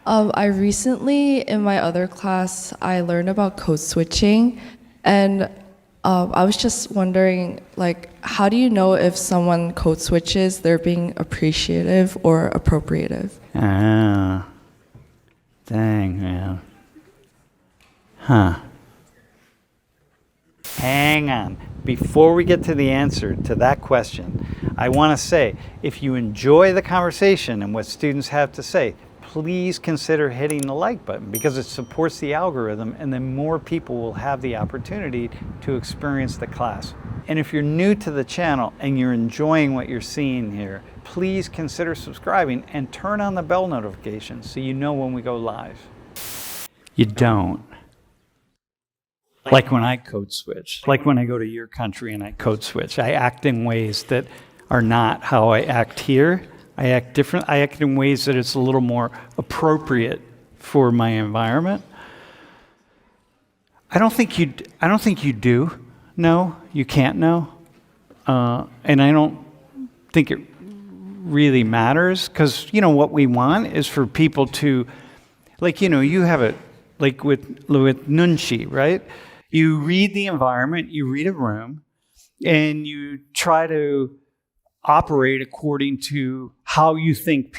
I recently, in my other class, I learned about code switching, and I was just wondering, like, how do you know if someone code switches, they're being appreciative or appropriative? Ah, dang, man. Huh. Hang on. Before we get to the answer to that question, I want to say, if you enjoy the conversation and what students have to say, please consider hitting the like button because it supports the algorithm and then more people will have the opportunity to experience the class. And if you're new to the channel and you're enjoying what you're seeing here, please consider subscribing and turn on the bell notification so you know when we go live. You don't. Like when I code switch, like when I go to your country and I code switch, I act in ways that are not how I act here. I act different. I act in ways that it's a little more appropriate for my environment. I don't think you do. No, you can't know. And I don't think it really matters because, what we want is for people to, you have it, like with Nunchi, right? You read the environment, you read a room, and you try to operate according to how you think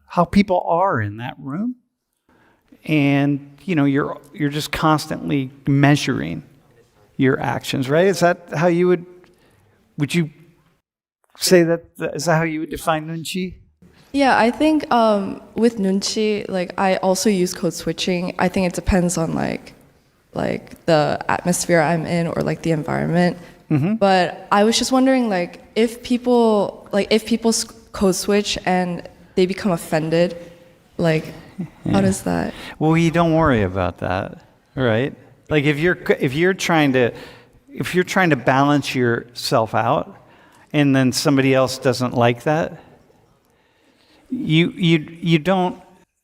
how people are in that room. And, you're just constantly measuring your actions, right? Is that how would you say is that how you would define Nunchi? Yeah, I think with Nunchi, like I also use code switching. I think it depends on like the atmosphere I'm in or like the environment. Mm-hmm. But I was just wondering, like, if people code switch and they become offended, like, how does that? Well, you don't worry about that, right? Like, if you're trying to balance yourself out, and then somebody else doesn't like that, you don't.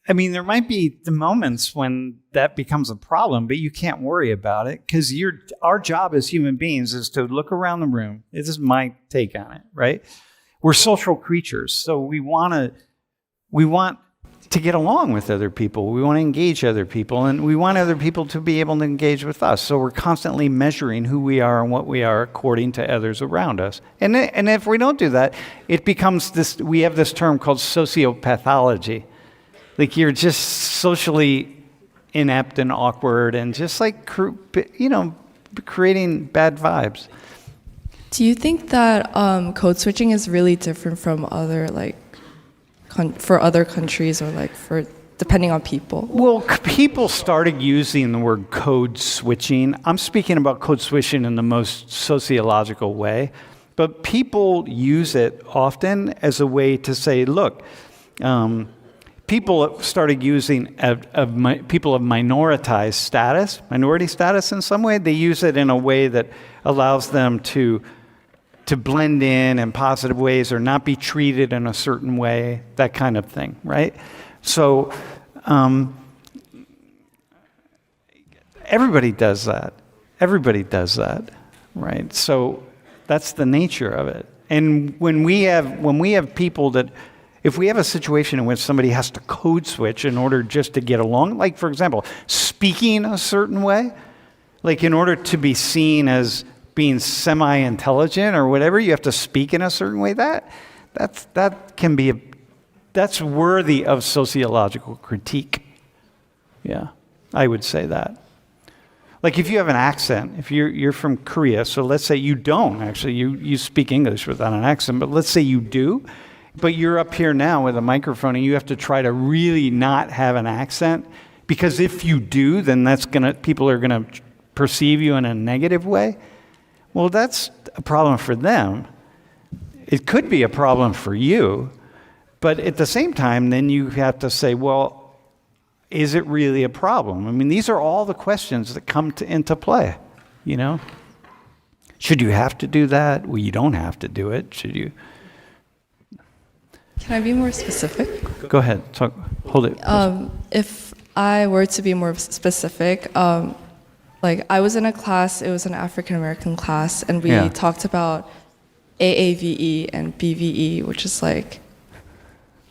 I mean, there might be the moments when that becomes a problem, but you can't worry about it because our job as human beings is to look around the room. This is my take on it, right? We're social creatures, so we want to get along with other people. We want to engage other people, and we want other people to be able to engage with us. So we're constantly measuring who we are and what we are according to others around us. And if we don't do that, it becomes this. We have this term called sociopathology. Like you're just socially inept and awkward and just like, creating bad vibes. Do you think that code switching is really different from other, like, for other countries or like for depending on people? Well, people started using the word code switching. I'm speaking about code switching in the most sociological way, but people use it often as a way to say, look, people started using people of minority status in some way. They use it in a way that allows them to blend in positive ways or not be treated in a certain way, that kind of thing, right? So everybody does that. Everybody does that, right? So that's the nature of it. And when we have people that, if we have a situation in which somebody has to code switch in order just to get along, like, for example, speaking a certain way, like in order to be seen as being semi-intelligent or whatever, you have to speak in a certain way, that's worthy of sociological critique. Yeah, I would say that. Like if you have an accent, if you're from Korea, so let's say you don't actually, you speak English without an accent, but let's say you do, but you're up here now with a microphone and you have to try to really not have an accent, because if you do, then people are gonna perceive you in a negative way. Well, that's a problem for them. It could be a problem for you, but at the same time, then you have to say, well, is it really a problem? I mean, these are all the questions that come into play, Should you have to do that? Well, you don't have to do it. Should you? Can I be more specific? Go ahead. Hold it. If I were to be more specific, like I was in a class, it was an African American class, and we talked about AAVE and BVE, which is like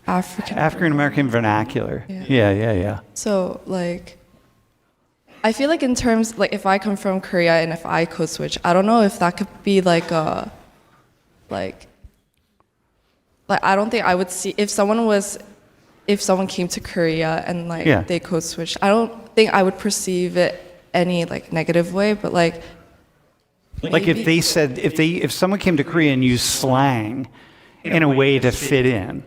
African American vernacular. Yeah. So like, I feel like in terms, like if I come from Korea and if I code switch, I don't know if that could be like a, like I don't think I would see, if someone came to Korea and like they code switch, I don't think I would perceive it any like negative way, but like if they said, if someone came to Korea and used slang in a way to fit in,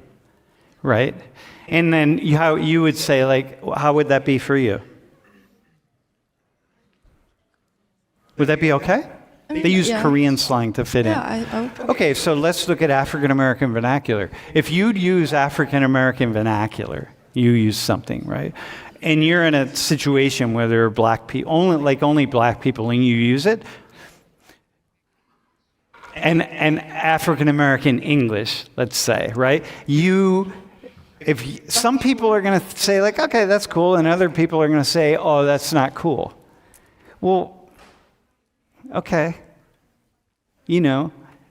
right? And then how you would say, like, how would that be for you? Would that be okay? They use Korean slang to fit in. I would. Okay, so let's look at African American vernacular. If you'd use African American vernacular, you use something, right? And you're in a situation where there are black people, only black people, and you use it, and African American English, let's say, right? Some people are going to say, like, okay, that's cool, and other people are going to say, oh, that's not cool. Well, okay.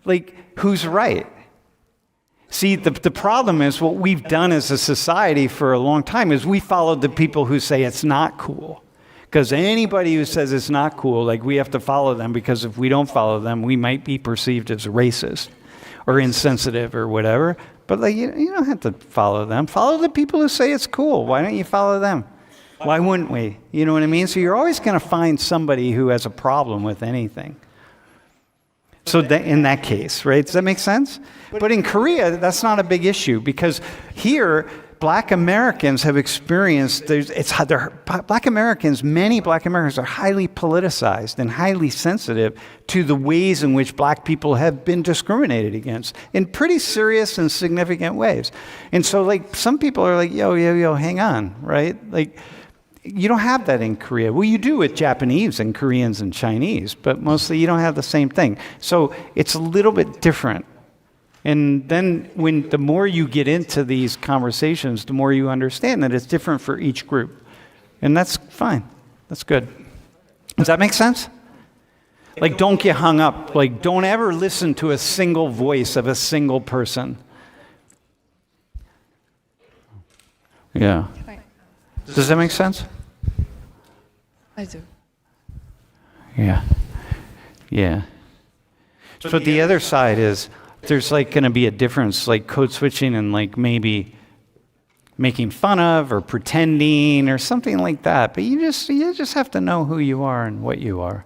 Like, who's right? See, the problem is what we've done as a society for a long time is we followed the people who say it's not cool. Because anybody who says it's not cool, like, we have to follow them, because if we don't follow them, we might be perceived as racist or insensitive or whatever. But like, you don't have to follow them. Follow the people who say it's cool. Why don't you follow them? Why wouldn't we? You know what I mean? So you're always going to find somebody who has a problem with anything. So in that case, right? Does that make sense? But in Korea, that's not a big issue, because here, Black Americans have experienced, many Black Americans are highly politicized and highly sensitive to the ways in which Black people have been discriminated against in pretty serious and significant ways. And so, like, some people are like, yo, hang on, right? Like, you don't have that in Korea. Well, you do with Japanese and Koreans and Chinese, but mostly you don't have the same thing. So it's a little bit different. And then the more you get into these conversations, the more you understand that it's different for each group. And that's fine. That's good. Does that make sense? Like, don't get hung up. Like, don't ever listen to a single voice of a single person. Yeah. Does that make sense? I do. Yeah. So the other side is, there's like going to be a difference, like code switching and like maybe making fun of or pretending or something like that. But you just have to know who you are and what you are.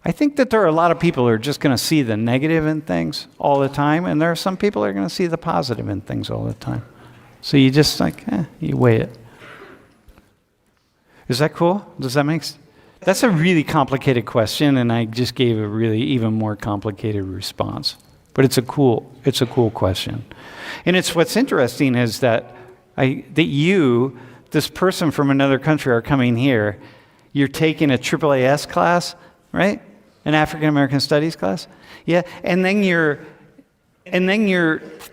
I think that there are a lot of people who are just going to see the negative in things all the time, and there are some people who are going to see the positive in things all the time. So you just like, you weigh it. Is that cool? Does that make sense? That's a really complicated question, and I just gave a really even more complicated response. But it's a cool question. And what's interesting is that this person from another country, are coming here. You're taking a AAAS class, right? An African American Studies class. Yeah. And then you're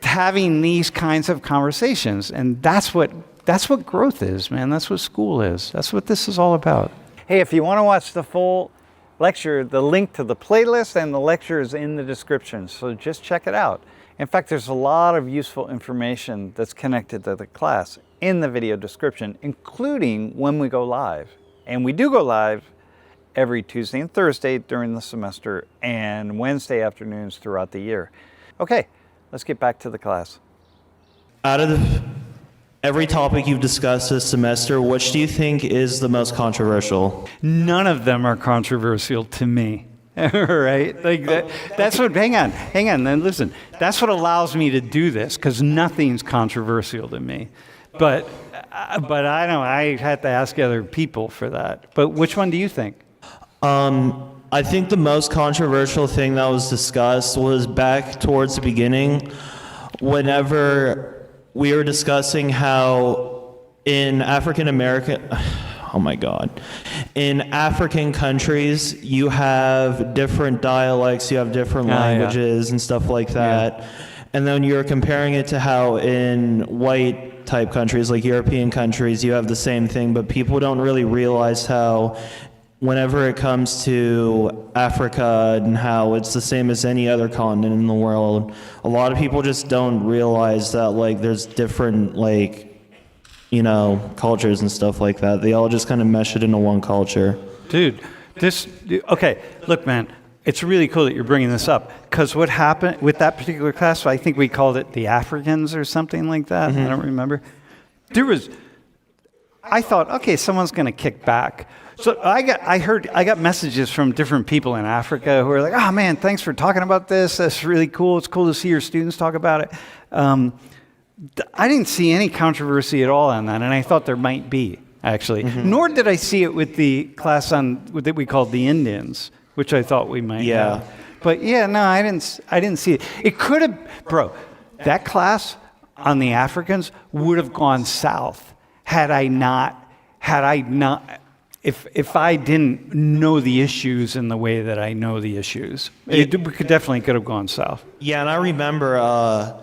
having these kinds of conversations. And that's what growth is, man. That's what school is. That's what this is all about. Hey, if you want to watch the full lecture, the link to the playlist and the lecture is in the description, so just check it out. In fact, there's a lot of useful information that's connected to the class in the video description, including when we go live. And we do go live every Tuesday and Thursday during the semester, and Wednesday afternoons throughout the year. Okay, let's get back to the class. Out of every topic you've discussed this semester, which do you think is the most controversial? None of them are controversial to me. Right? Like that's what, hang on, then listen. That's what allows me to do this, because nothing's controversial to me. But I don't, I had to ask other people for that. But which one do you think? I think the most controversial thing that was discussed was back towards the beginning, whenever we were discussing how in African countries, you have different dialects, you have different languages and stuff like that. Yeah. And then you're comparing it to how in white type countries, like European countries, you have the same thing, but people don't really realize how whenever it comes to Africa and how it's the same as any other continent in the world, a lot of people just don't realize that like there's different like, you know, cultures and stuff like that. They all just kind of mesh it into one culture. Dude, okay, look, man, it's really cool that you're bringing this up, because what happened with that particular class, I think we called it the Africans or something like that. I don't remember. I thought, okay, someone's going to kick back. So I got messages from different people in Africa who are like, oh man, thanks for talking about this. That's really cool. It's cool to see your students talk about it. I didn't see any controversy at all on that, and I thought there might be, actually. Nor did I see it with the class that we called the Indians, which I thought we might have. But yeah, no, I didn't see it. It could have, bro, that class on the Africans would have gone south had I didn't know the issues in the way that I know the issues. We definitely could have gone south. Yeah, and I remember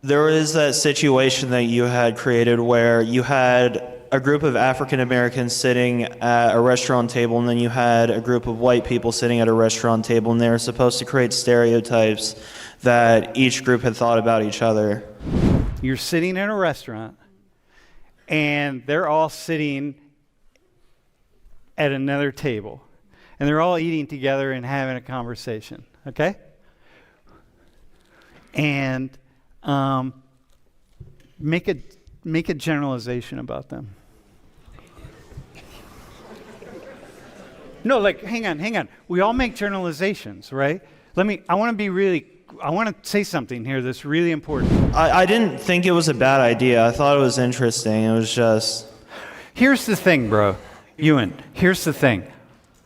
there was that situation that you had created where you had a group of African Americans sitting at a restaurant table, and then you had a group of white people sitting at a restaurant table, and they were supposed to create stereotypes that each group had thought about each other. You're sitting in a restaurant, and they're all sitting at another table, and they're all eating together and having a conversation, okay? And make a generalization about them. No, like, hang on. We all make generalizations, right? I want to say something here that's really important. I didn't think it was a bad idea. I thought it was interesting. It was just... Here's the thing, bro. Ewan, here's the thing.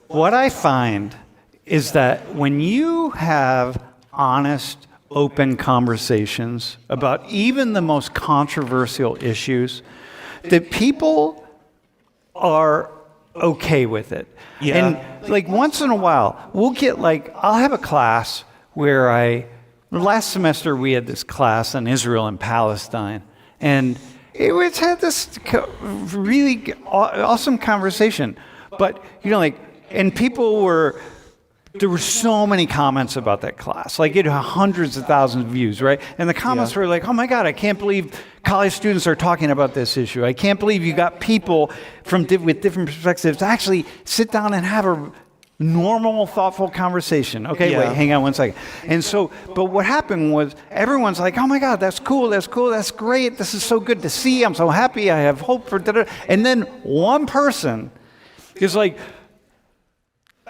What I find is that when you have honest, open conversations about even the most controversial issues, that people are okay with it. Yeah. And like once in a while, we'll get I'll have a class where last semester we had this class on Israel and Palestine, and it had this really awesome conversation. But, and there were so many comments about that class. It had hundreds of thousands of views, right? And the comments were like, oh my God, I can't believe college students are talking about this issue. I can't believe you got people with different perspectives to actually sit down and have a normal, thoughtful conversation. Okay, wait, hang on one second. And so, but what happened was everyone's like, oh my God, that's cool, that's great. This is so good to see. I'm so happy. I have hope for da-da. And then one person is like,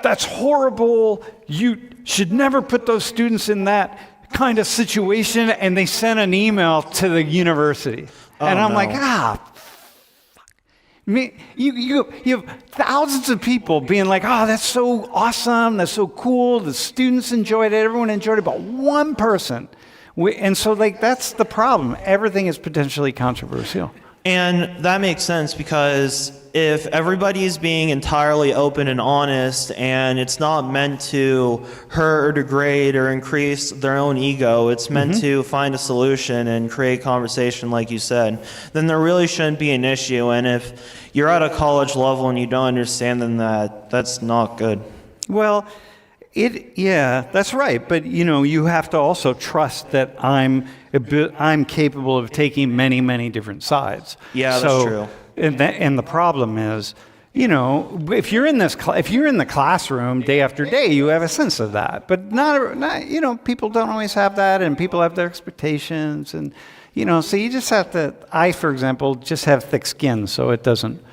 that's horrible. You should never put those students in that kind of situation. And they sent an email to the university. And I'm like, you have thousands of people being like, oh, that's so awesome. That's so cool. The students enjoyed it. Everyone enjoyed it. But one person. And so that's the problem. Everything is potentially controversial. And that makes sense, because if everybody is being entirely open and honest, and it's not meant to hurt or degrade or increase their own ego, it's meant to find a solution and create conversation, like you said, then there really shouldn't be an issue. And if you're at a college level and you don't understand, then that's not good. Well, that's right. But, you have to also trust that I'm capable of taking many, many different sides. Yeah, that's true. And the problem is, if you're in the classroom day after day, you have a sense of that. But not people don't always have that, and people have their expectations, and so you just have to. I, for example, just have thick skin, so it doesn't.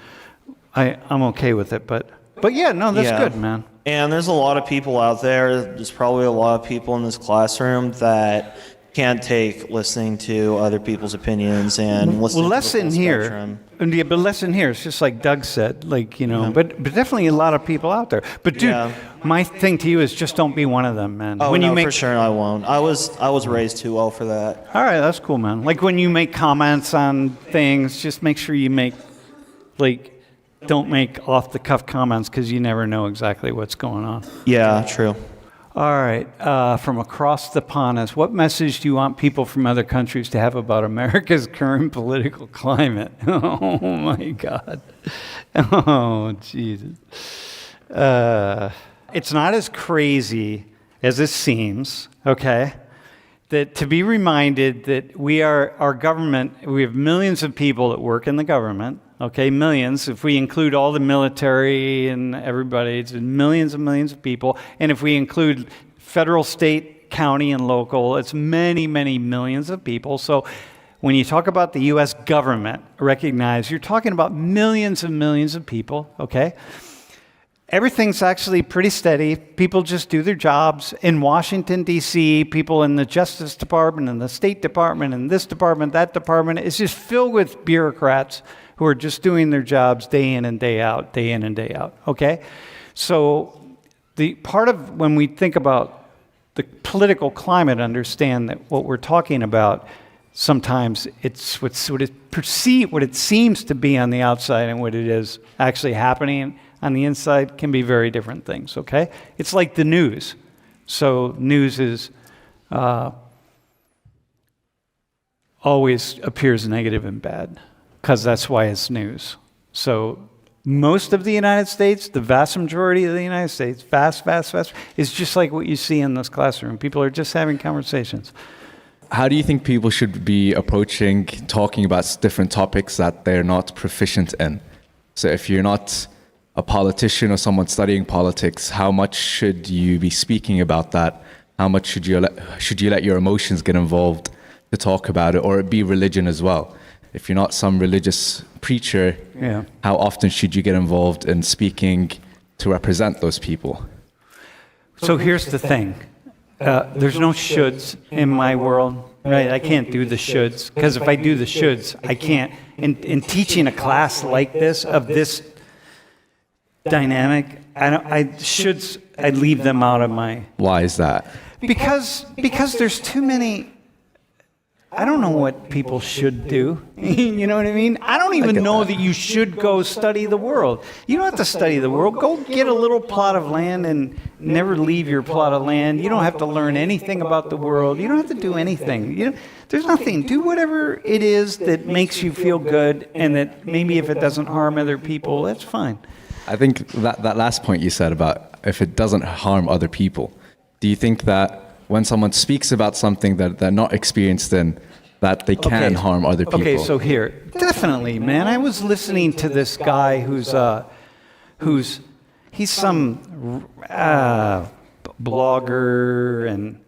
I'm okay with it, but yeah, no, that's good, man. And there's a lot of people out there. There's probably a lot of people in this classroom that can't take listening to other people's opinions and listening to the full spectrum. But listen here, it's just like Doug said, but definitely a lot of people out there. But dude, my thing to you is just don't be one of them, man. Oh, for sure I won't. I was raised too well for that. All right, that's cool, man. When you make comments on things, just make sure you make, don't make off-the-cuff comments, because you never know exactly what's going on. Yeah, true. All right, from across the pond, what message do you want people from other countries to have about America's current political climate? Oh, my God. Oh, Jesus. It's not as crazy as it seems, okay? That to be reminded that our government, we have millions of people that work in the government, okay? Millions. If we include all the military and everybody, it's millions and millions of people. And if we include federal, state, county, and local, it's many, many millions of people. So when you talk about the U.S. government, recognize you're talking about millions and millions of people, okay? Everything's actually pretty steady. People just do their jobs. In Washington, D.C., people in the Justice Department and the State Department and this department, that department, it's just filled with bureaucrats who are just doing their jobs day in and day out, day in and day out, okay? So the part of when we think about the political climate, understand that what we're talking about, sometimes it's what it seems to be on the outside and what it is actually happening on the inside can be very different things, okay? It's like the news. So news is always appears negative and bad because that's why it's news. So most of the United States, the vast majority of the United States, vast, is just like what you see in this classroom. People are just having conversations. How do you think people should be approaching talking about different topics that they're not proficient in? So if you're not a politician or someone studying politics, how much should you be speaking about that? How much should you let your emotions get involved to talk about it, or it be religion as well? If you're not some religious preacher, how often should you get involved in speaking to represent those people? So here's the thing. There's no shoulds in my world, right? I can't do the shoulds, because if I do the shoulds, I can't. In teaching a class like this, of this dynamic, I'd leave them out of my... Why is that? Because there's too many... I don't know what people should do. You know what I mean? I don't even know that you should go study the world. You don't have to study the world. Go get a little plot of land and never leave your plot of land. You don't have to learn anything about the world. You don't have to do anything. There's nothing. Do whatever it is that makes you feel good, and that maybe if it doesn't harm other people, that's fine. I think that last point you said about if it doesn't harm other people, do you think that when someone speaks about something that they're not experienced in, that they can harm other people? Okay, so here, definitely, man. I was listening to this guy he's some blogger, and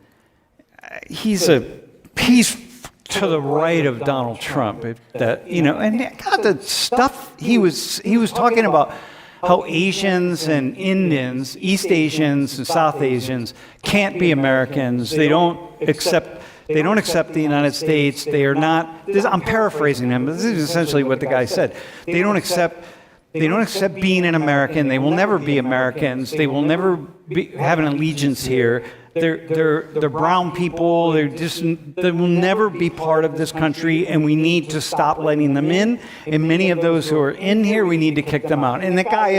he's to the right of Donald Trump. And God, the stuff he was talking about. How Asians and Indians, East Asians and South Asians can't be Americans. They don't accept the United States. They are not. I'm paraphrasing him, but this is essentially what the guy said. They don't accept being an American. They will never be Americans. They will never have an allegiance here. They're brown people. They will never be part of this country, and we need to stop letting them in. And many of those who are in here, we need to kick them out. And the guy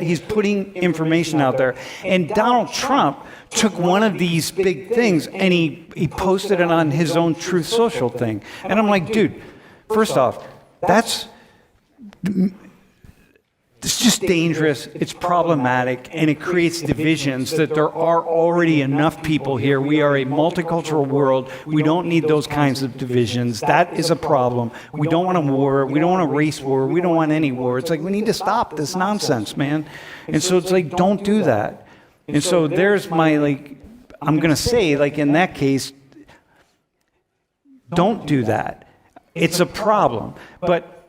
he's putting information out there. And Donald Trump took one of these big things and he posted it on his own Truth Social thing. And I'm like, dude, first off, it's just dangerous, it's problematic, and it creates divisions that there are already enough people here. We are a multicultural world. We don't need those kinds of divisions. That is a problem. We don't want a war. We don't want a race war. We don't want any war. It's like, we need to stop this nonsense, man. And so it's like, don't do that. And so there's my, I'm going to say, in that case, don't do that. It's a problem. But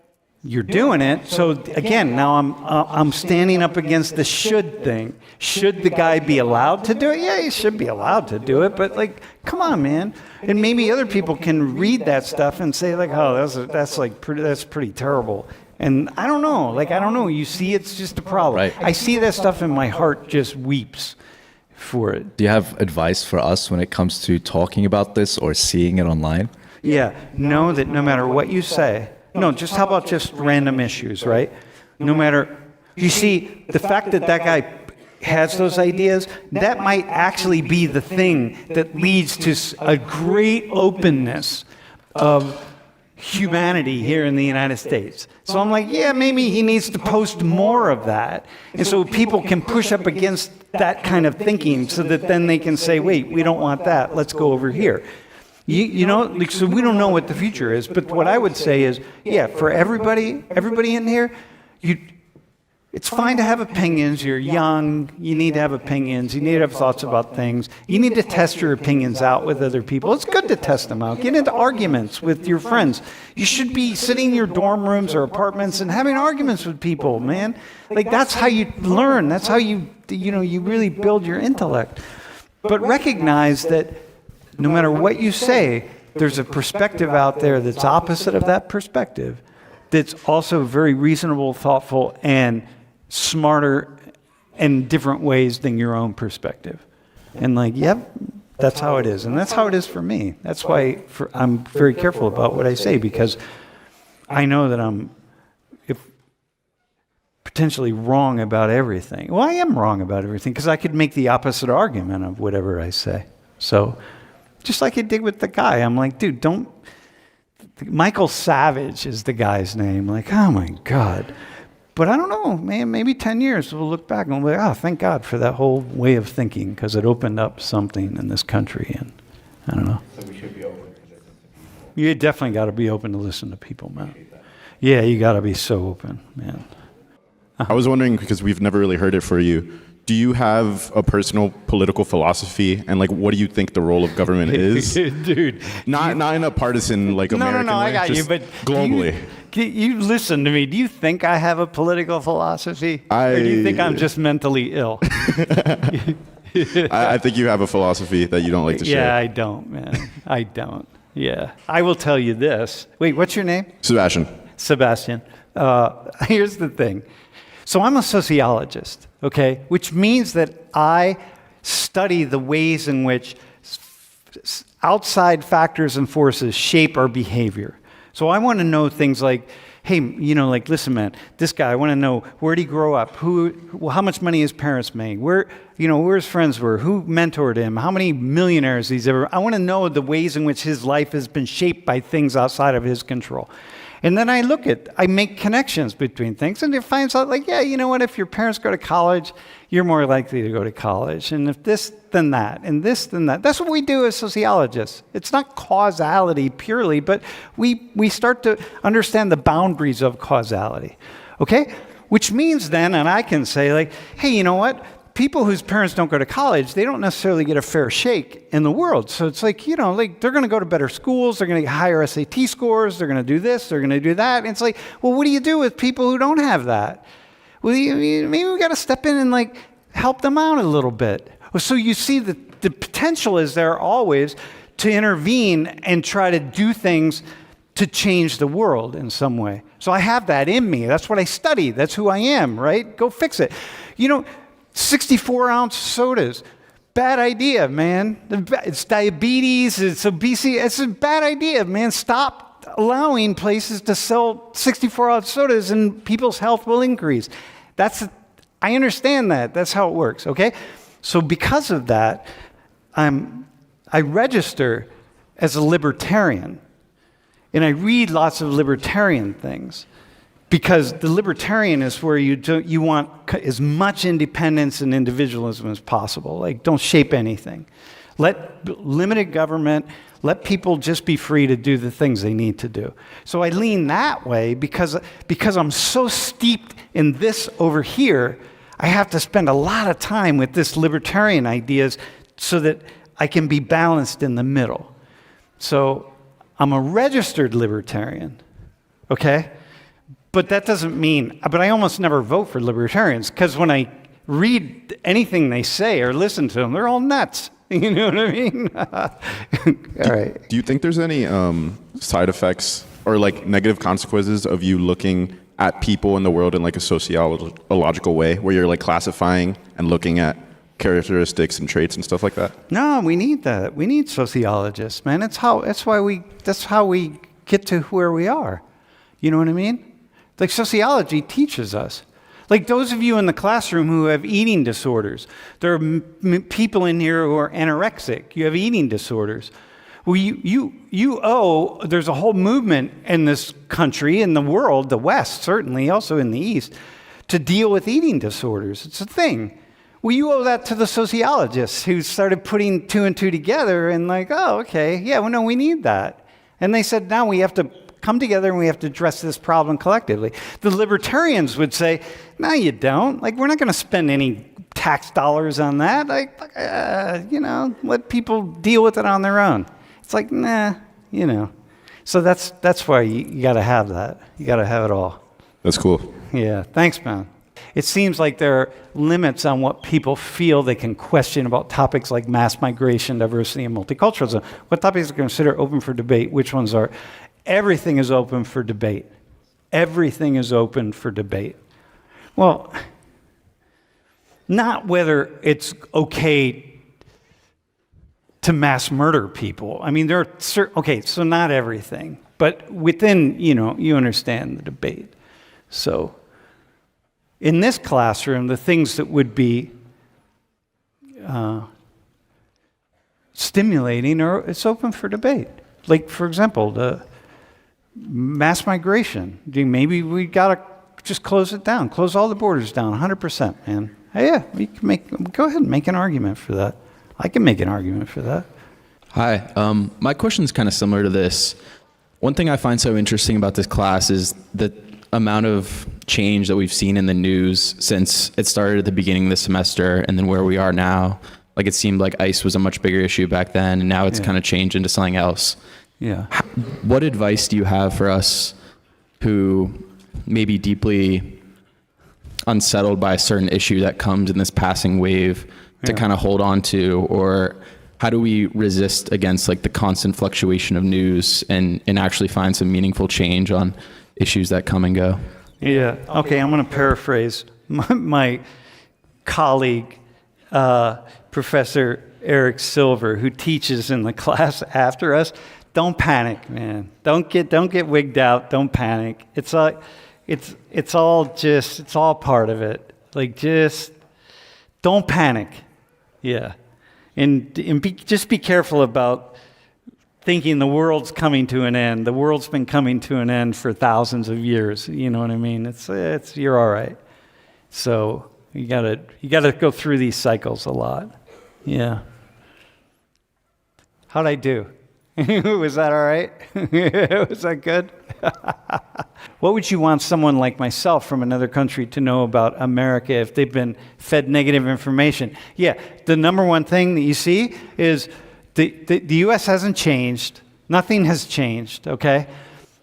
you're doing it, so again, now I'm standing up against the should thing. Should the guy be allowed to do it? Yeah, he should be allowed to do it, but come on, man. And maybe other people can read that stuff and say oh, that's pretty terrible. And I don't know, I don't know. You see, it's just a problem. Right. I see that stuff and my heart just weeps for it. Do you have advice for us when it comes to talking about this or seeing it online? Yeah, know that no matter what you say. No, how about just random issues, right? No matter, you see, the fact that guy has those ideas, that might actually be the thing that leads to a great openness of humanity here in the United States. So I'm like, yeah, maybe he needs to post more of that. And so people can push up against that kind of thinking so that then they can say, wait, we don't want that. Let's go over here. You know, like, so we don't know what the future is. But what I would say is, yeah, for everybody in here, it's fine to have opinions. You're young. You need to have opinions. You need to have thoughts about things. You need to test your opinions out with other people. It's good to test them out. Get into arguments with your friends. You should be sitting in your dorm rooms or apartments and having arguments with people, man. Like, that's how you learn. That's how you really build your intellect. But recognize that no matter what you say, there's a perspective out there that's opposite of that perspective, that's also very reasonable, thoughtful, and smarter in different ways than your own perspective. And like, yep, that's how it is. And that's how it is for me. That's why I'm very careful about what I say, because I know that I'm potentially wrong about everything. Well, I am wrong about everything because I could make the opposite argument of whatever I say. So just like I did with the guy, I'm like, dude, don't. Michael Savage is the guy's name. Like, oh my God. But I don't know, man, maybe 10 years we'll look back and we'll be like, oh, thank God for that whole way of thinking, because it opened up something in this country. And I don't know. So we should be open to listen to people. You definitely got to be open to listen to people, man. Yeah, you got to be so open, man. I was wondering, because we've never really heard it for you, do you have a personal political philosophy, and like, what do you think the role of government is? Dude. Not in a partisan, like, American No, way, I got you, just but globally. You listen to me. Do you think I have a political philosophy? Or do you think I'm just mentally ill? I think you have a philosophy that you don't like to share. Yeah, I don't, man. I don't. Yeah. I will tell you this. Wait, what's your name? Sebastian. Sebastian. Here's the thing. So I'm a sociologist, okay, which means that I study the ways in which outside factors and forces shape our behavior. So I want to know things like, hey, like, listen, man, this guy, I want to know, where did he grow up? How much money his parents made? Where his friends were? Who mentored him? How many millionaires he's ever... I want to know the ways in which his life has been shaped by things outside of his control. And then I make connections between things, and it finds out, like, yeah, you know what, if your parents go to college, you're more likely to go to college. And if this, then that, and this, then that. That's what we do as sociologists. It's not causality purely, but we start to understand the boundaries of causality, okay? Which means then, and I can say, like, hey, you know what? People whose parents don't go to college, they don't necessarily get a fair shake in the world. So it's like, like, they're going to go to better schools, they're going to get higher SAT scores, they're going to do this, they're going to do that. And it's like, well, what do you do with people who don't have that? Well, maybe we got to step in and, like, help them out a little bit. So you see the potential is there always to intervene and try to do things to change the world in some way. So I have that in me. That's what I study. That's who I am, right? Go fix it. 64-ounce sodas. Bad idea, man. It's diabetes, it's obesity. It's a bad idea, man. Stop allowing places to sell 64-ounce sodas and people's health will increase. I understand that. That's how it works, okay? So because of that, I register as a libertarian. And I read lots of libertarian things. Because the libertarian is where you want as much independence and individualism as possible. Like, don't shape anything. Let limited government, let people just be free to do the things they need to do. So I lean that way because I'm so steeped in this over here, I have to spend a lot of time with this libertarian ideas so that I can be balanced in the middle. So I'm a registered libertarian, okay? But that doesn't mean, but I almost never vote for libertarians because when I read anything they say or listen to them, they're all nuts. You know what I mean? All right. Do you think there's any side effects or like negative consequences of you looking at people in the world in like a sociological way where you're like classifying and looking at characteristics and traits and stuff like that? No, we need that. We need sociologists, man. That's how we get to where we are. You know what I mean? Like, sociology teaches us. Like, those of you in the classroom who have eating disorders, there are people in here who are anorexic. You have eating disorders. Well, you owe, there's a whole movement in this country, in the world, the West certainly, also in the East, to deal with eating disorders. It's a thing. Well, you owe that to the sociologists who started putting two and two together and like, oh, okay, yeah, well, no, we need that. And they said, now we have to come together and we have to address this problem collectively. The libertarians would say, no, you don't. Like, we're not going to spend any tax dollars on that. Like, let people deal with it on their own. It's like, nah, So that's why you got to have that. You got to have it all. That's cool. Yeah, thanks, man. It seems like there are limits on what people feel they can question about topics like mass migration, diversity, and multiculturalism. What topics are considered open for debate? Which ones are? Everything is open for debate. Everything is open for debate. Well, not whether it's okay to mass murder people. I mean, there are so not everything, but within, you understand the debate. So in this classroom, the things that would be stimulating it's open for debate. Like, for example, the mass migration. Maybe we got to just close it down, close all the borders down 100%, man. Yeah, we can go ahead and make an argument for that. I can make an argument for that. Hi, my question is kind of similar to this. One thing I find so interesting about this class is the amount of change that we've seen in the news since it started at the beginning of the semester and then where we are now. Like, it seemed like ICE was a much bigger issue back then, and now it's kind of changed into something else. Yeah. What advice do you have for us who may be deeply unsettled by a certain issue that comes in this passing wave to kind of hold on to? Or how do we resist against like the constant fluctuation of news and actually find some meaningful change on issues that come and go? Yeah. Okay, I'm going to paraphrase my colleague, Professor Eric Silver, who teaches in the class after us. Don't panic, man. Don't get wigged out. Don't panic. It's all part of it. Like, just don't panic. Yeah. And just be careful about thinking the world's coming to an end. The world's been coming to an end for thousands of years. You know what I mean? It's you're all right. So you gotta go through these cycles a lot. Yeah. How'd I do? Was that all right? Was that good? What would you want someone like myself from another country to know about America if they've been fed negative information? Yeah, the number one thing that you see is the U.S. hasn't changed. Nothing has changed, okay?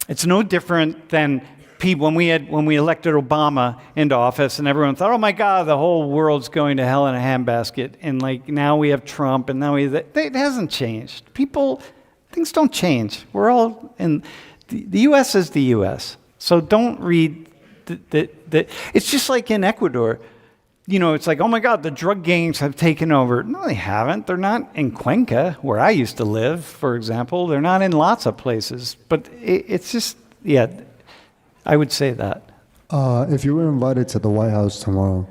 It's no different than when we elected Obama into office and everyone thought, oh my God, the whole world's going to hell in a handbasket. And like now we have Trump and it hasn't changed. Things don't change. We're all in, the U.S. is the U.S. So don't read that. It's just like in Ecuador. It's like, oh my God, the drug gangs have taken over. No, they haven't. They're not in Cuenca, where I used to live, for example. They're not in lots of places. But it's just, I would say that. If you were invited to the White House tomorrow,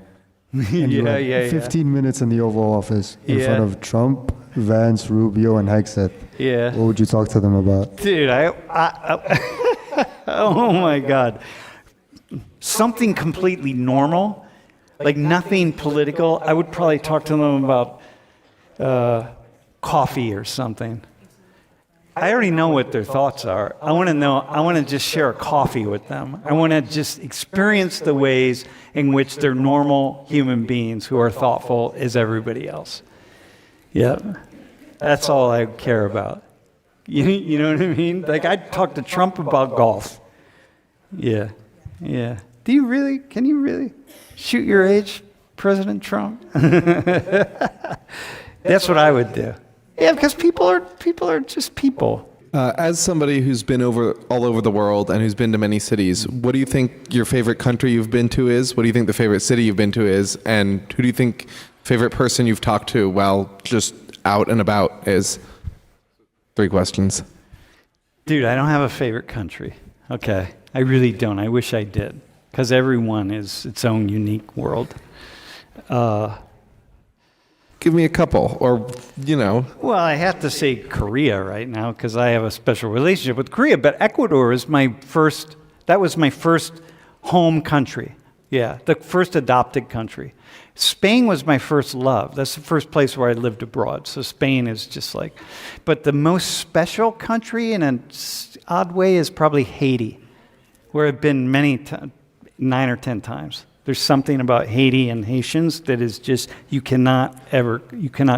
and you had 15 minutes in the Oval Office in front of Trump, Vance, Rubio, and Hegseth, what would you talk to them about? Dude, oh my God. Something completely normal, like nothing political. I would probably talk to them about coffee or something. I already know what their thoughts are. I want to just share a coffee with them. I want to just experience the ways in which they're normal human beings who are thoughtful as everybody else. Yeah. That's all I care about. You know what I mean? Like, I'd talk to Trump about golf. Yeah. Yeah. Can you really shoot your age, President Trump? That's what I would do. Yeah, because people are just people. As somebody who's been all over the world and who's been to many cities, what do you think your favorite country you've been to is? What do you think the favorite city you've been to is? And who do you think favorite person you've talked to while just out and about is? 3 questions. Dude, I don't have a favorite country. Okay, I really don't. I wish I did, because everyone is its own unique world. Give me a couple, or, you know. Well, I have to say Korea right now because I have a special relationship with Korea, but Ecuador is that was my first home country. Yeah, the first adopted country. Spain was my first love. That's the first place where I lived abroad. So Spain is just like, but the most special country in an odd way is probably Haiti, where I've been 9 or 10 times. There's something about Haiti and Haitians that is just, you cannot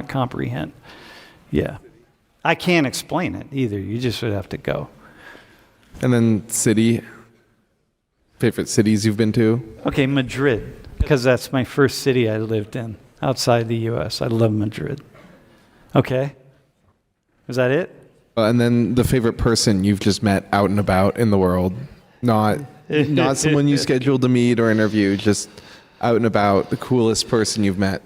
comprehend. Yeah. I can't explain it either. You just would have to go. And then favorite cities you've been to? Okay, Madrid, because that's my first city I lived in outside the U.S. I love Madrid. Okay. Is that it? And then the favorite person you've just met out and about in the world, not someone you scheduled to meet or interview, just out and about, the coolest person you've met.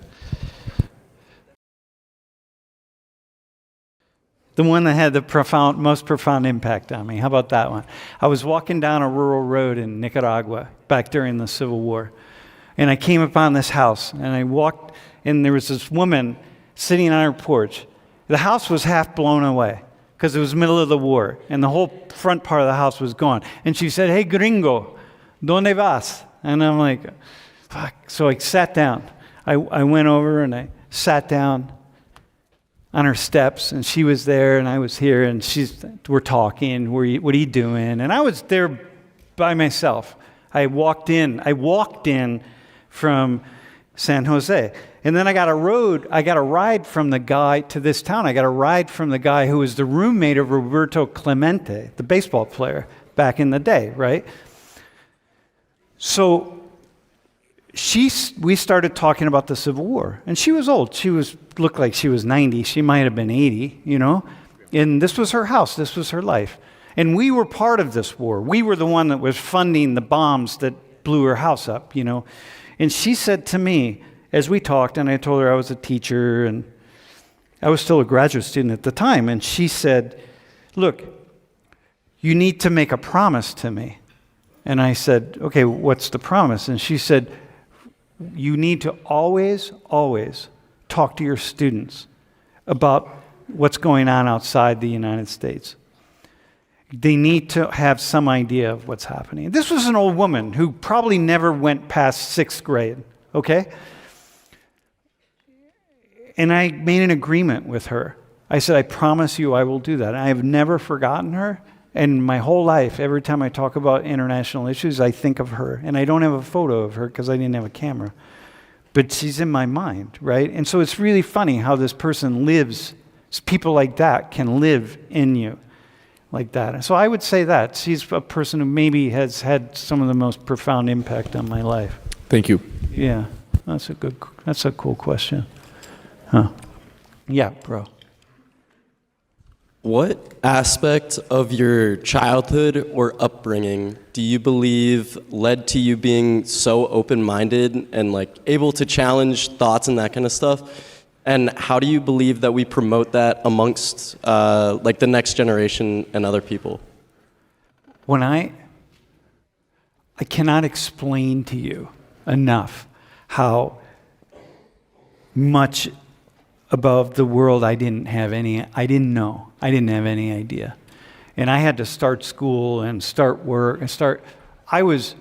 The one that had the most profound impact on me. How about that one? I was walking down a rural road in Nicaragua back during the Civil War, and I came upon this house, and I walked, and there was this woman sitting on her porch. The house was half blown away because it was the middle of the war, and the whole front part of the house was gone. And she said, "Hey, gringo, ¿dónde vas?" And I'm like, fuck. So I sat down. I went over and I sat down on her steps, and she was there, and I was here, and we're talking. What are you doing? And I was there by myself. I walked in from San Jose. And then I got a ride from the guy to this town. I got a ride from the guy who was the roommate of Roberto Clemente, the baseball player back in the day, right? So we started talking about the Civil War. And she was old. Looked like she was 90. She might have been 80, you know? And this was her house. This was her life. And we were part of this war. We were the one that was funding the bombs that blew her house up, you know? And she said to me, as we talked, and I told her I was a teacher, and I was still a graduate student at the time, and she said, "Look, you need to make a promise to me." And I said, "Okay, what's the promise?" And she said, "You need to always, always talk to your students about what's going on outside the United States. They need to have some idea of what's happening." This was an old woman who probably never went past 6th grade, okay? And I made an agreement with her. I said, "I promise you I will do that." And I have never forgotten her. And my whole life, every time I talk about international issues, I think of her. And I don't have a photo of her because I didn't have a camera. But she's in my mind, right? And so it's really funny how this person lives. People like that can live in you like that. So I would say that. She's a person who maybe has had some of the most profound impact on my life. Thank you. Yeah, that's a cool question. Huh. Yeah, bro. What aspect of your childhood or upbringing do you believe led to you being so open-minded and like able to challenge thoughts and that kind of stuff? And how do you believe that we promote that amongst like the next generation and other people? When I cannot explain to you enough how much above the world I didn't know. I didn't have any idea. And I had to start school and start work and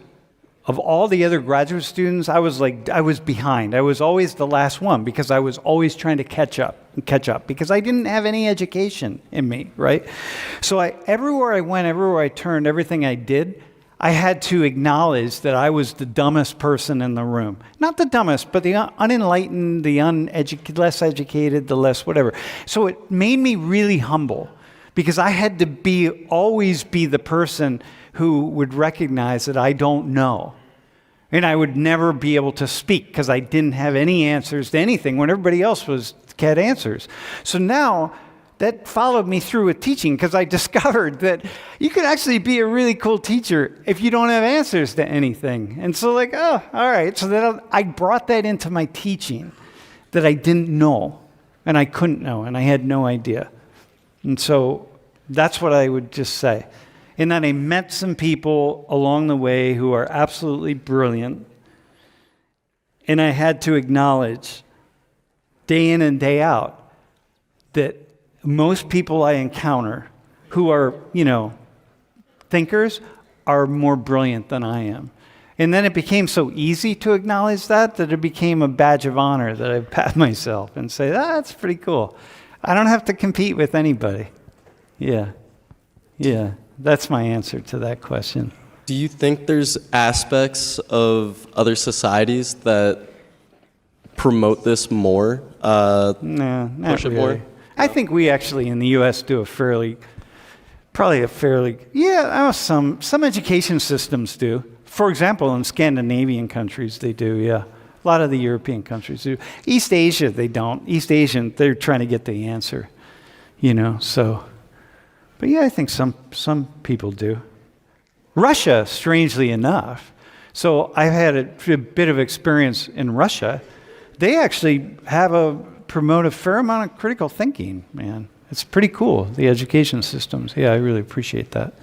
of all the other graduate students, I was behind. I was always the last one because I was always trying to catch up because I didn't have any education in me, right? So everywhere I went, everywhere I turned, everything I did, I had to acknowledge that I was the dumbest person in the room. Not the dumbest, but the unenlightened, the less educated, the less whatever. So it made me really humble because I had to always be the person who would recognize that I don't know. And I would never be able to speak because I didn't have any answers to anything when everybody else had answers. So now that followed me through with teaching because I discovered that you could actually be a really cool teacher if you don't have answers to anything. And so all right. So then I brought that into my teaching that I didn't know and I couldn't know and I had no idea. And so that's what I would just say. And then I met some people along the way who are absolutely brilliant. And I had to acknowledge day in and day out, that most people I encounter who are, thinkers are more brilliant than I am. And then it became so easy to acknowledge that it became a badge of honor that I pat myself and say, that's pretty cool. I don't have to compete with anybody. Yeah. That's my answer to that question. Do you think there's aspects of other societies that promote this more? No, not push it really. more? I think we actually in the U.S. do some education systems do. For example, in Scandinavian countries, they do, yeah. A lot of the European countries do. East Asia, they don't. East Asian, they're trying to get the answer, so. But yeah, I think some people do. Russia, strangely enough, so I've had a bit of experience in Russia. They actually promote a fair amount of critical thinking, man. It's pretty cool, the education systems. Yeah, I really appreciate that.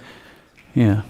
Yeah.